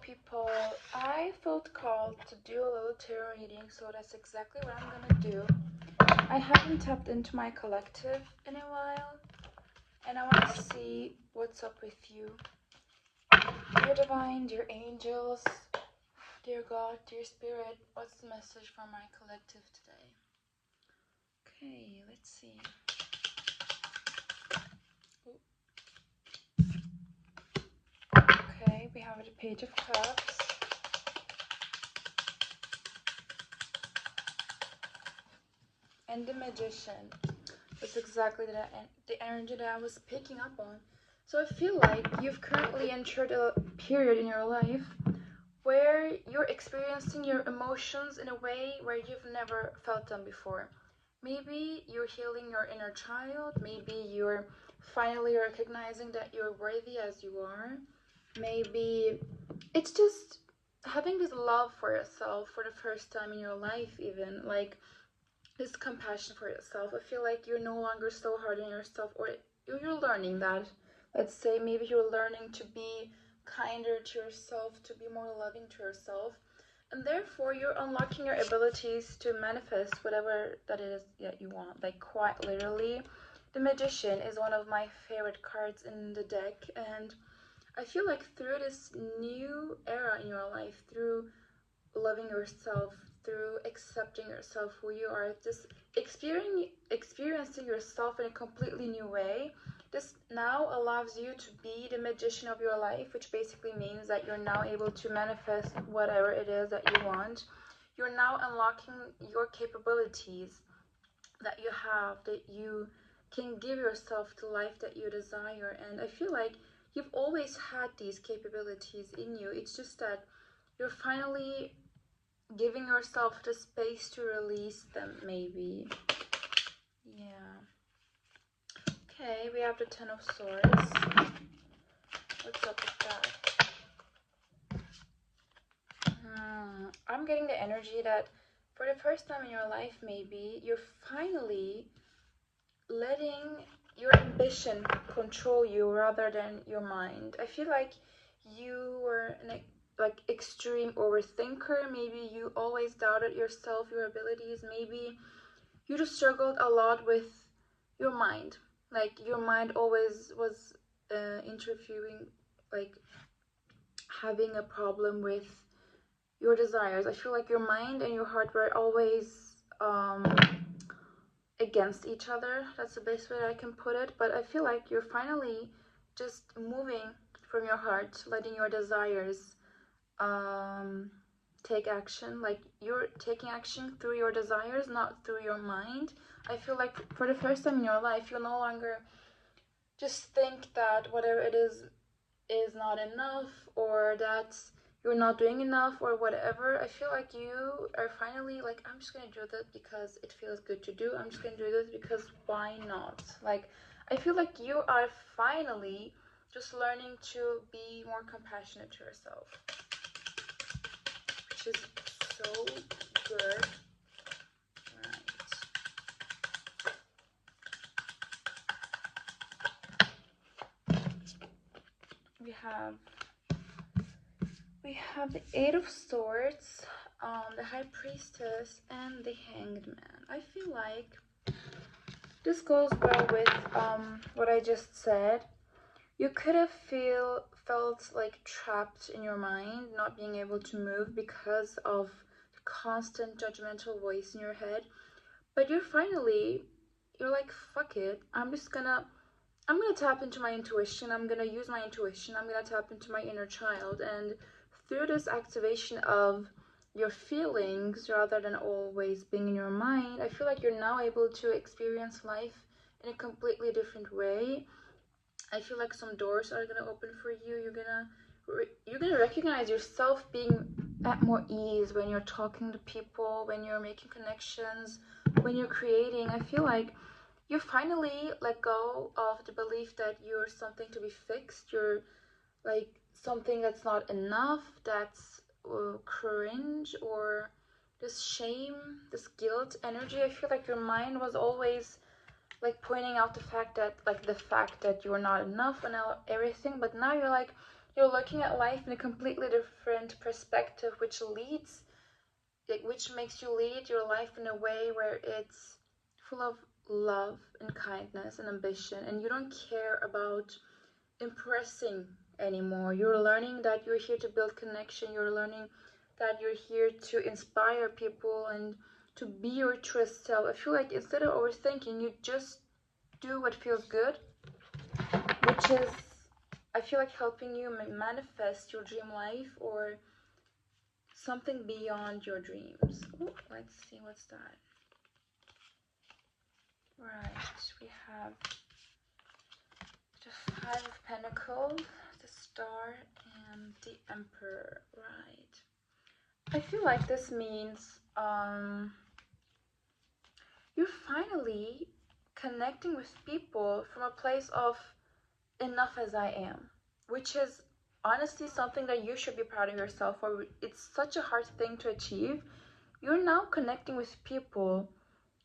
people, I felt called to do a little tarot reading, so that's exactly what I'm gonna do. I haven't tapped into my collective in a while, and I want to see what's up with you. Dear Divine, dear angels, dear God, dear Spirit, what's the message from my collective today? Okay, let's see. Okay, we have the Page of Cups. And the Magician. That's exactly the energy that I was picking up on. So I feel like you've currently entered a period in your life where you're experiencing your emotions in a way where you've never felt them before. Maybe you're healing your inner child. Maybe you're finally recognizing that you're worthy as you are. Maybe it's just having this love for yourself for the first time in your life, even like this compassion for yourself. I feel like you're no longer so hard on yourself, or you're learning that. Let's say maybe you're learning to be kinder to yourself, to be more loving to yourself, and therefore you're unlocking your abilities to manifest whatever that is that you want. Like quite literally, the Magician is one of my favorite cards in the deck, and I feel like through this new era in your life, through loving yourself, through accepting yourself who you are, just experiencing yourself in a completely new way, this now allows you to be the magician of your life, which basically means that you're now able to manifest whatever it is that you want. You're now unlocking your capabilities that you have, that you can give yourself the life that you desire. And I feel like you've always had these capabilities in you. It's just that you're finally giving yourself the space to release them, maybe. Yeah. Okay, we have the Ten of Swords. What's up with that? I'm getting the energy that for the first time in your life, maybe, you're finally letting your ambition control you rather than your mind. I feel like you were an extreme overthinker. Maybe you always doubted yourself, your abilities. Maybe you just struggled a lot with your mind. Like your mind always was interviewing, like having a problem with your desires. I feel like your mind and your heart were always against each other. That's the best way I can put it. But I feel like you're finally just moving from your heart, letting your desires take action. Like you're taking action through your desires, not through your mind. I feel like for the first time in your life, you'll no longer just think that whatever it is not enough, or that you're not doing enough, or whatever. I feel like you are finally like, I'm just gonna do this because it feels good to do. I'm just gonna do this because why not? Like, I feel like you are finally just learning to be more compassionate to yourself, which is so good. We have the Eight of Swords, the High Priestess, and the Hanged Man. I feel like this goes well with what I just said. You could have felt like trapped in your mind, not being able to move because of the constant judgmental voice in your head. But you're like, fuck it. I'm gonna tap into my intuition. I'm gonna use my intuition. I'm gonna tap into my inner child. And through this activation of your feelings rather than always being in your mind, I feel like you're now able to experience life in a completely different way. I feel like some doors are gonna open for you. You're gonna recognize yourself being at more ease when you're talking to people, when you're making connections, when you're creating. I feel like you finally let go of the belief that you're something to be fixed. You're like something that's not enough, that's cringe, or this shame, this guilt energy. I feel like your mind was always like pointing out the fact that you're not enough and everything, but now you're like, You're looking at life in a completely different perspective, which makes you lead your life in a way where it's full of love and kindness and ambition, and you don't care about impressing anymore. You're learning that you're here to build connection. You're learning that you're here to inspire people and to be your truest self. I feel like instead of overthinking, you just do what feels good, which is, I feel like, helping you manifest your dream life or something beyond your dreams. Ooh, let's see, what's that? Right, we have the Five of Pentacles, the Star, and the Emperor. Right. I feel like this means you're finally connecting with people from a place of enough as I am, which is honestly something that you should be proud of yourself for. It's such a hard thing to achieve. You're now connecting with people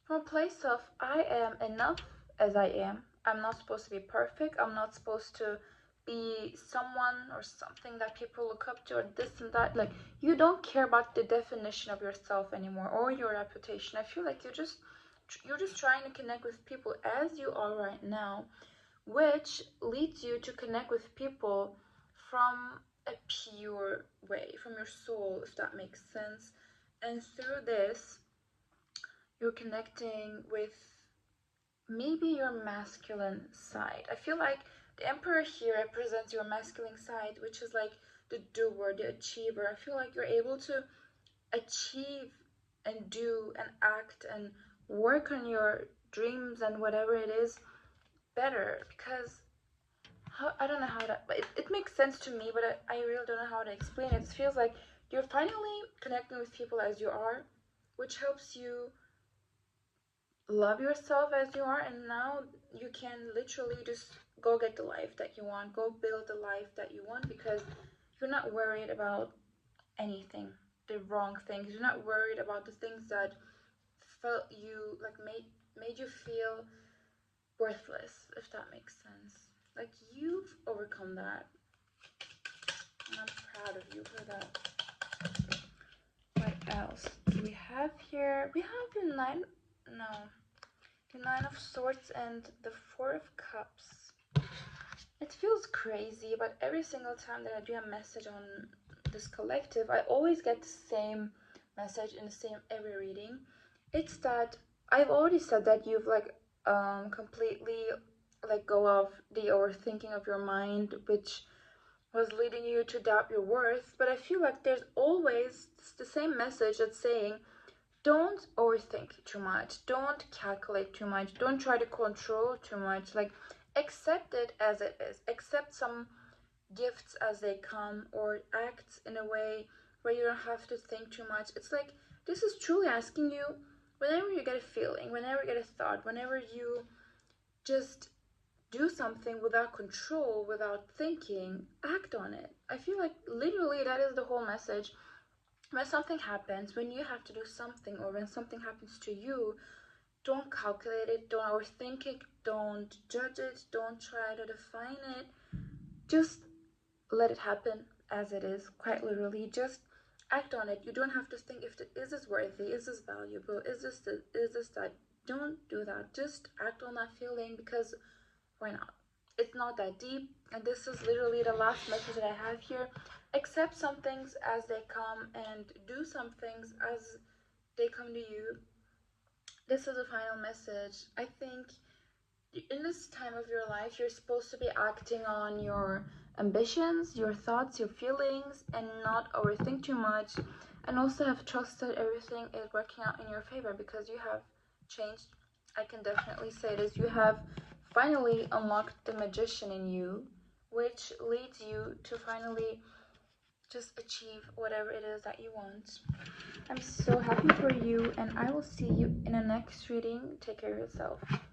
from a place of I am enough as I am. I'm not supposed to be perfect. I'm not supposed to be someone or something that people look up to or this and that. Like, you don't care about the definition of yourself anymore or your reputation. I feel like you're just trying to connect with people as you are right now, which leads you to connect with people from a pure way, from your soul, if that makes sense. And through this, you're connecting with maybe your masculine side. I feel like the Emperor here represents your masculine side, which is like the doer, the achiever. I feel like you're able to achieve and do and act and work on your dreams and whatever it is better, because I don't know how to, but it makes sense to me, but I really don't know how to explain it. It feels like you're finally connecting with people as you are, which helps you love yourself as you are, and now you can literally just go get the life that you want, go build the life that you want, because you're not worried about anything, the wrong things. You're not worried about the things that felt you like made you feel worthless, if that makes sense. Like, you've overcome that, and I'm proud of you for that. What else do we have here? We have the Nine of Swords and the Four of Cups. It feels crazy, but every single time that I do a message on this collective, I always get the same message in the same every reading. It's that I've already said that you've completely let go of the overthinking of your mind, which was leading you to doubt your worth. But I feel like there's always the same message that's saying, don't overthink too much, don't calculate too much, don't try to control too much. Like, accept it as it is, accept some gifts as they come, or act in a way where you don't have to think too much. It's like, this is truly asking you, whenever you get a feeling, whenever you get a thought, whenever you just do something without control, without thinking, act on it. I feel like literally that is the whole message. When something happens, when you have to do something, or when something happens to you, don't calculate it, don't overthink it, don't judge it, don't try to define it. Just let it happen as it is, quite literally. Just act on it. You don't have to think, is this worthy, is this valuable, is this that. Don't do that. Just act on that feeling, because why not? It's not that deep. And this is literally the last message that I have here. Accept some things as they come, and do some things as they come to you. This is the final message. I think in this time of your life, you're supposed to be acting on your ambitions, your thoughts, your feelings, and not overthink too much, and also have trust that everything is working out in your favor, because you have changed. I can definitely say this. You have finally unlocked the magician in you, which leads you to finally just achieve whatever it is that you want. I'm so happy for you, and I will see you in the next reading. Take care of yourself.